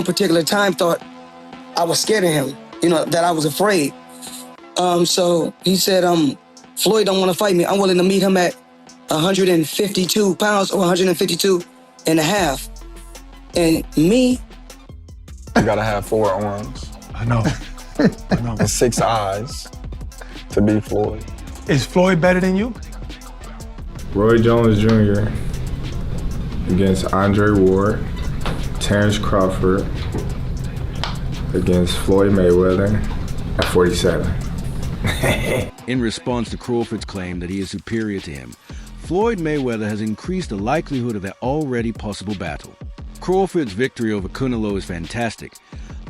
particular time thought I was scared of him, that I was afraid. So he said, Floyd don't want to fight me. I'm willing to meet him at 152 pounds or 152 and a half. And me, you gotta have 4 arms. I know. And 6 eyes to be Floyd. Is Floyd better than you? Roy Jones Jr. against Andre Ward, Terence Crawford against Floyd Mayweather at 47. In response to Crawford's claim that he is superior to him, Floyd Mayweather has increased the likelihood of their already possible battle. Crawford's victory over Canelo is fantastic,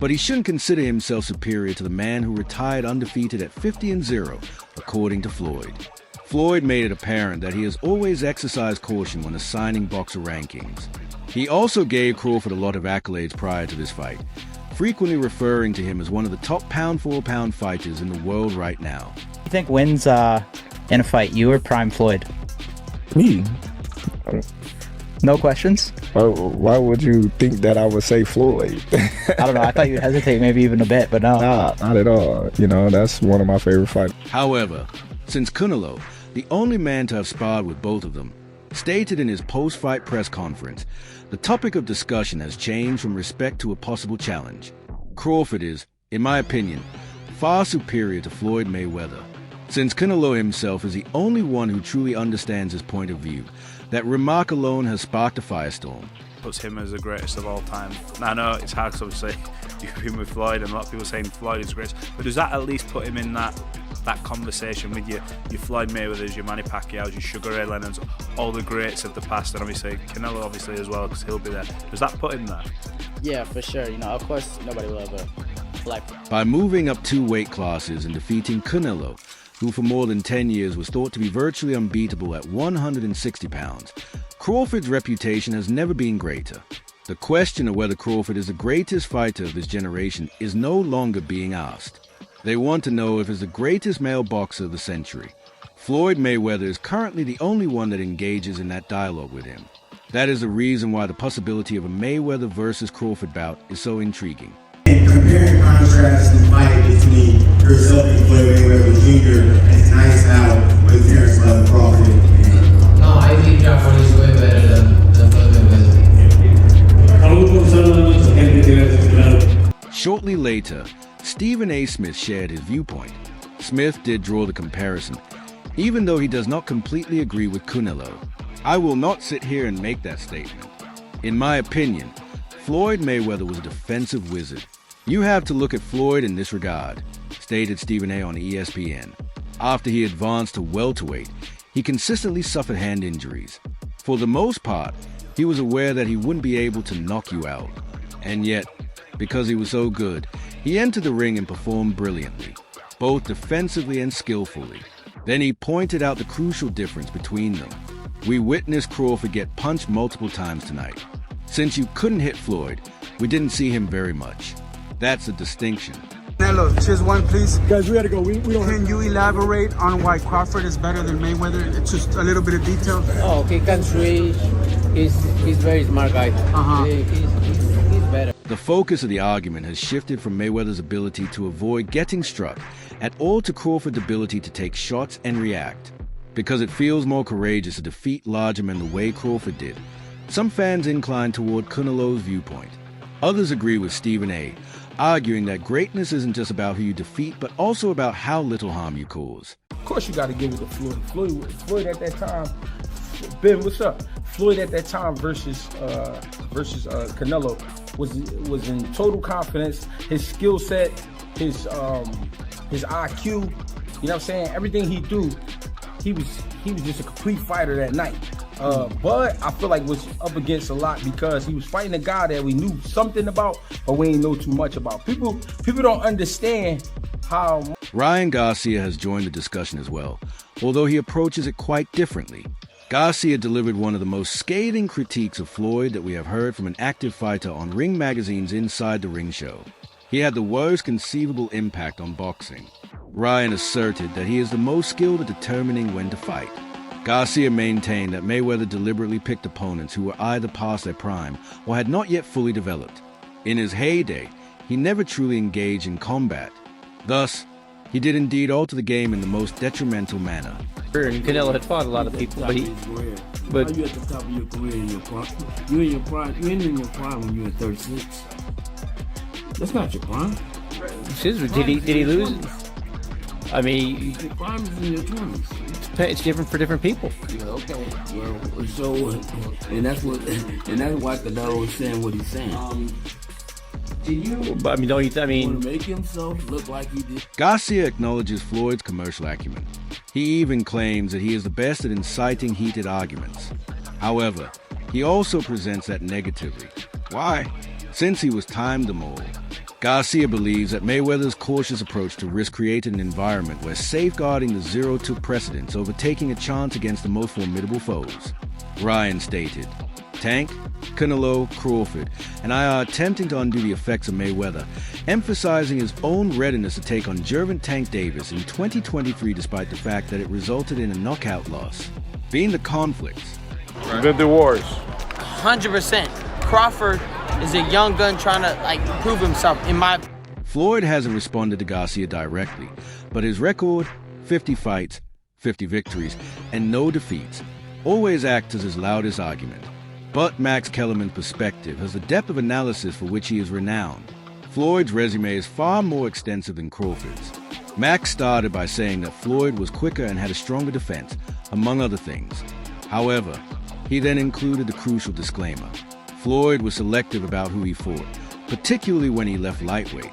but he shouldn't consider himself superior to the man who retired undefeated at 50-0, according to Floyd. Floyd made it apparent that he has always exercised caution when assigning boxer rankings. He also gave Crawford a lot of accolades prior to this fight, frequently referring to him as one of the top pound-for-pound fighters in the world right now. You think wins in a fight, you or Prime Floyd? Me? No questions? Why would you think that I would say Floyd? I don't know. I thought you'd hesitate maybe even a bit, but no. Nah, not at all. That's one of my favorite fighters. However, since Canelo, the only man to have sparred with both of them, stated in his post-fight press conference, the topic of discussion has changed from respect to a possible challenge. Crawford is, in my opinion, far superior to Floyd Mayweather. Since Canelo himself is the only one who truly understands his point of view, that remark alone has sparked a firestorm. Puts him as the greatest of all time. Now, I know it's hard because obviously you've been with Floyd and a lot of people saying Floyd is great, but does that at least put him in that conversation with your Floyd Mayweathers, your Manny Pacquiao's, your Sugar Ray Leonard's, all the greats of the past, and obviously Canelo obviously as well because he'll be there. Does that put him there? Yeah, for sure. Of course nobody will ever by moving up 2 weight classes and defeating Canelo, who for more than 10 years was thought to be virtually unbeatable at 160 pounds, Crawford's reputation has never been greater. The question of whether Crawford is the greatest fighter of his generation is no longer being asked. They want to know if he's the greatest male boxer of the century. Floyd Mayweather is currently the only one that engages in that dialogue with him. That is the reason why the possibility of a Mayweather versus Crawford bout is so intriguing. And compare and contrast the fight between yourself and Floyd Mayweather Jr. and tonight's out with Terence Crawford. No, I think Crawford is way better than Floyd Mayweather. Shortly later, Stephen A. Smith shared his viewpoint. Smith did draw the comparison, even though he does not completely agree with Canelo. I will not sit here and make that statement. In my opinion, Floyd Mayweather was a defensive wizard. You have to look at Floyd in this regard, stated Stephen A. on ESPN. After he advanced to welterweight, he consistently suffered hand injuries. For the most part, he was aware that he wouldn't be able to knock you out. And yet, because he was so good, he entered the ring and performed brilliantly, both defensively and skillfully. Then he pointed out the crucial difference between them. We witnessed Crawford get punched multiple times tonight. Since you couldn't hit Floyd, we didn't see him very much. That's a distinction. Hello, cheers one, please. Guys, we gotta go. We don't. Can you elaborate on why Crawford is better than Mayweather? It's just a little bit of detail. Oh, he can switch. He's very smart guy. He's better. The focus of the argument has shifted from Mayweather's ability to avoid getting struck at all to Crawford's ability to take shots and react. Because it feels more courageous to defeat larger men the way Crawford did, some fans incline toward Canelo's viewpoint. Others agree with Stephen A., arguing that greatness isn't just about who you defeat, but also about how little harm you cause. Of course you got to give it to Floyd. Floyd at that time, Ben, what's up? Floyd at that time versus Canelo was in total confidence. His skill set, his IQ, you know what I'm saying? Everything he do, he was just a complete fighter that night. But I feel like was up against a lot because he was fighting a guy that we knew something about, but we ain't know too much about. People don't understand how. Ryan Garcia has joined the discussion as well, although he approaches it quite differently. Garcia delivered one of the most scathing critiques of Floyd that we have heard from an active fighter on Ring Magazine's Inside the Ring show. He had the worst conceivable impact on boxing. Ryan asserted that he is the most skilled at determining when to fight. Garcia maintained that Mayweather deliberately picked opponents who were either past their prime or had not yet fully developed. In his heyday, he never truly engaged in combat. Thus, he did indeed alter the game in the most detrimental manner. And Canelo had fought a lot of people, but you at the top of your career in your prime. You in your prime. You in your prime when you were 36. That's not your prime. Did he lose? I mean, your prime is in your 20s. It's different for different people. Yeah, okay. Well, so and that's why Canelo is saying what he's saying. I mean, don't you? I mean, want to make himself look like he did. Garcia acknowledges Floyd's commercial acumen. He even claims that he is the best at inciting heated arguments. However, he also presents that negatively. Why? Since he was timed them all. Garcia believes that Mayweather's cautious approach to risk created an environment where safeguarding the zero took precedence over taking a chance against the most formidable foes. Ryan stated, Tank, Canelo, Crawford, and I are attempting to undo the effects of Mayweather, emphasizing his own readiness to take on Gervonta Tank Davis in 2023 despite the fact that it resulted in a knockout loss. Being the conflicts. The wars. 100%. Crawford is a young gun trying to prove himself in my... Floyd hasn't responded to Garcia directly, but his record, 50 fights, 50 victories, and no defeats, always acts as his loudest argument. But Max Kellerman's perspective has the depth of analysis for which he is renowned. Floyd's resume is far more extensive than Crawford's. Max started by saying that Floyd was quicker and had a stronger defense, among other things. However, he then included the crucial disclaimer. Floyd was selective about who he fought, particularly when he left lightweight.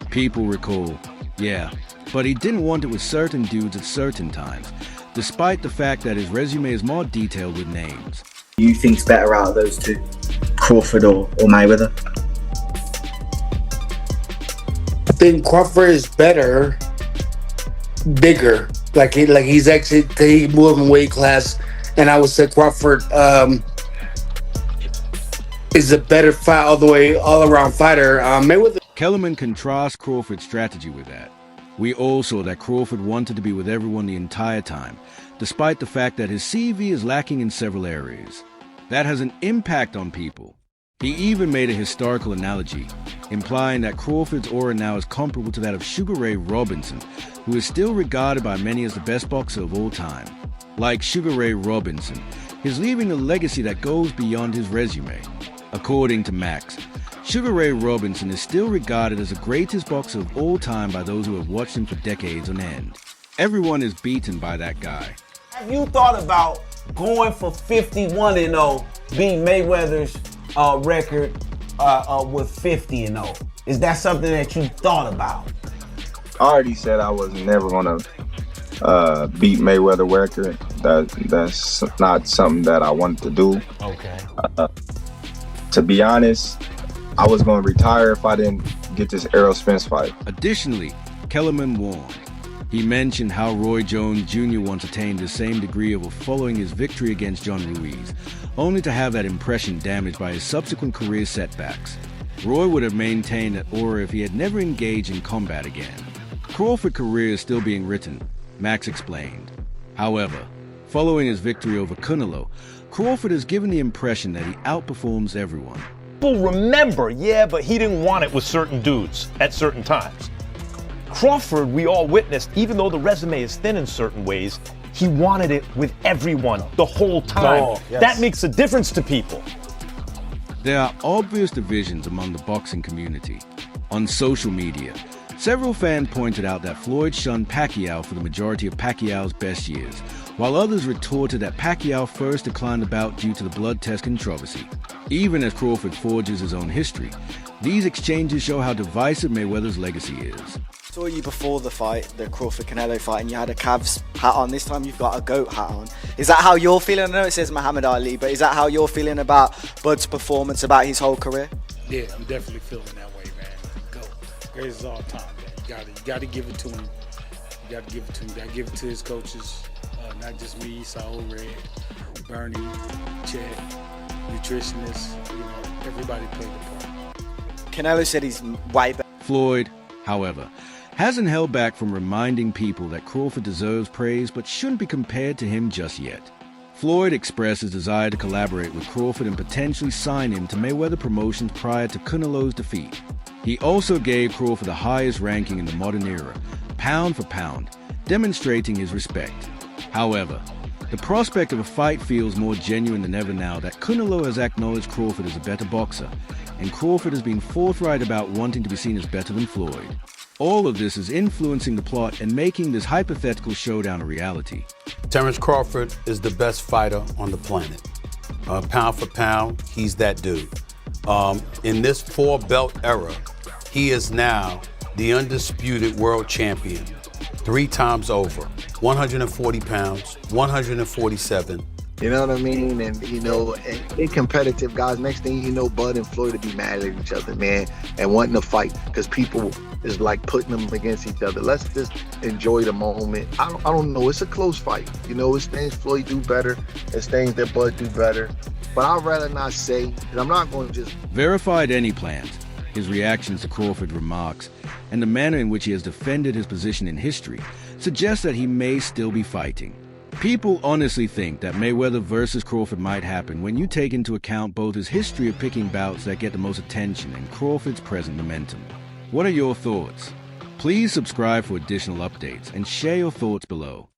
People recall, yeah, but he didn't want it with certain dudes at certain times, despite the fact that his resume is more detailed with names. Who you think's better out of those two, Crawford or Mayweather? I think Crawford is better, bigger. He's actually he moved in weight class, and I would say Crawford is a better fight all around fighter. Mayweather. Kellerman contrasts Crawford's strategy with that. We all saw that Crawford wanted to be with everyone the entire time, despite the fact that his CV is lacking in several areas. That has an impact on people. He even made a historical analogy, implying that Crawford's aura now is comparable to that of Sugar Ray Robinson, who is still regarded by many as the best boxer of all time. Like Sugar Ray Robinson, he's leaving a legacy that goes beyond his resume. According to Max, Sugar Ray Robinson is still regarded as the greatest boxer of all time by those who have watched him for decades on end. Everyone is beaten by that guy. Have you thought about going for 51-0, beating Mayweather's record with 50-0? Is that something that you thought about? I already said I was never gonna beat Mayweather record. That's not something that I wanted to do. Okay. To be honest, I was going to retire if I didn't get this Errol Spence fight. Additionally, Kellerman warned. He mentioned how Roy Jones Jr. once attained the same degree of following his victory against John Ruiz, only to have that impression damaged by his subsequent career setbacks. Roy would have maintained that aura if he had never engaged in combat again. Crawford's career is still being written, Max explained. However, following his victory over Canelo, Crawford has given the impression that he outperforms everyone. People remember, yeah, but he didn't want it with certain dudes at certain times. Crawford, we all witnessed, even though the resume is thin in certain ways, he wanted it with everyone the whole time. Oh, yes. That makes a difference to people. There are obvious divisions among the boxing community. On social media, several fans pointed out that Floyd shunned Pacquiao for the majority of Pacquiao's best years, while others retorted that Pacquiao first declined the bout due to the blood test controversy. Even as Crawford forges his own history, these exchanges show how divisive Mayweather's legacy is. Saw you before the fight, the Crawford-Canelo fight, and you had a Cavs hat on. This time you've got a GOAT hat on. Is that how you're feeling? I know it says Muhammad Ali, but is that how you're feeling about Bud's performance, about his whole career? Yeah, I'm definitely feeling that way, man. GOAT. Greatest of all time, man. You gotta give it to him. You gotta give it to him. You gotta give it to his coaches. Not just me, Saul Red, Bernie, Chet, nutritionists, everybody played the part. Canelo said he's way better. Floyd, however, hasn't held back from reminding people that Crawford deserves praise but shouldn't be compared to him just yet. Floyd expressed his desire to collaborate with Crawford and potentially sign him to Mayweather Promotions prior to Canelo's defeat. He also gave Crawford the highest ranking in the modern era, pound for pound, demonstrating his respect. However, the prospect of a fight feels more genuine than ever now that Canelo has acknowledged Crawford as a better boxer, and Crawford has been forthright about wanting to be seen as better than Floyd. All of this is influencing the plot and making this hypothetical showdown a reality. Terence Crawford is the best fighter on the planet. Pound for pound, he's that dude. In this 4-belt era, he is now the undisputed world champion, 3 times over, 140 pounds, 147. You know what I mean? And, you know, in competitive guys, next thing you know, Bud and Floyd will be mad at each other, man, and wanting to fight because people is like putting them against each other. Let's just enjoy the moment. I don't know. It's a close fight. You know, it's things Floyd do better. It's things that Bud do better. But I'd rather not say, because I'm not going to just... Verified any plans, his reactions to Crawford's remarks, and the manner in which he has defended his position in history suggests that he may still be fighting. People honestly think that Mayweather versus Crawford might happen when you take into account both his history of picking bouts that get the most attention and Crawford's present momentum. What are your thoughts? Please subscribe for additional updates and share your thoughts below.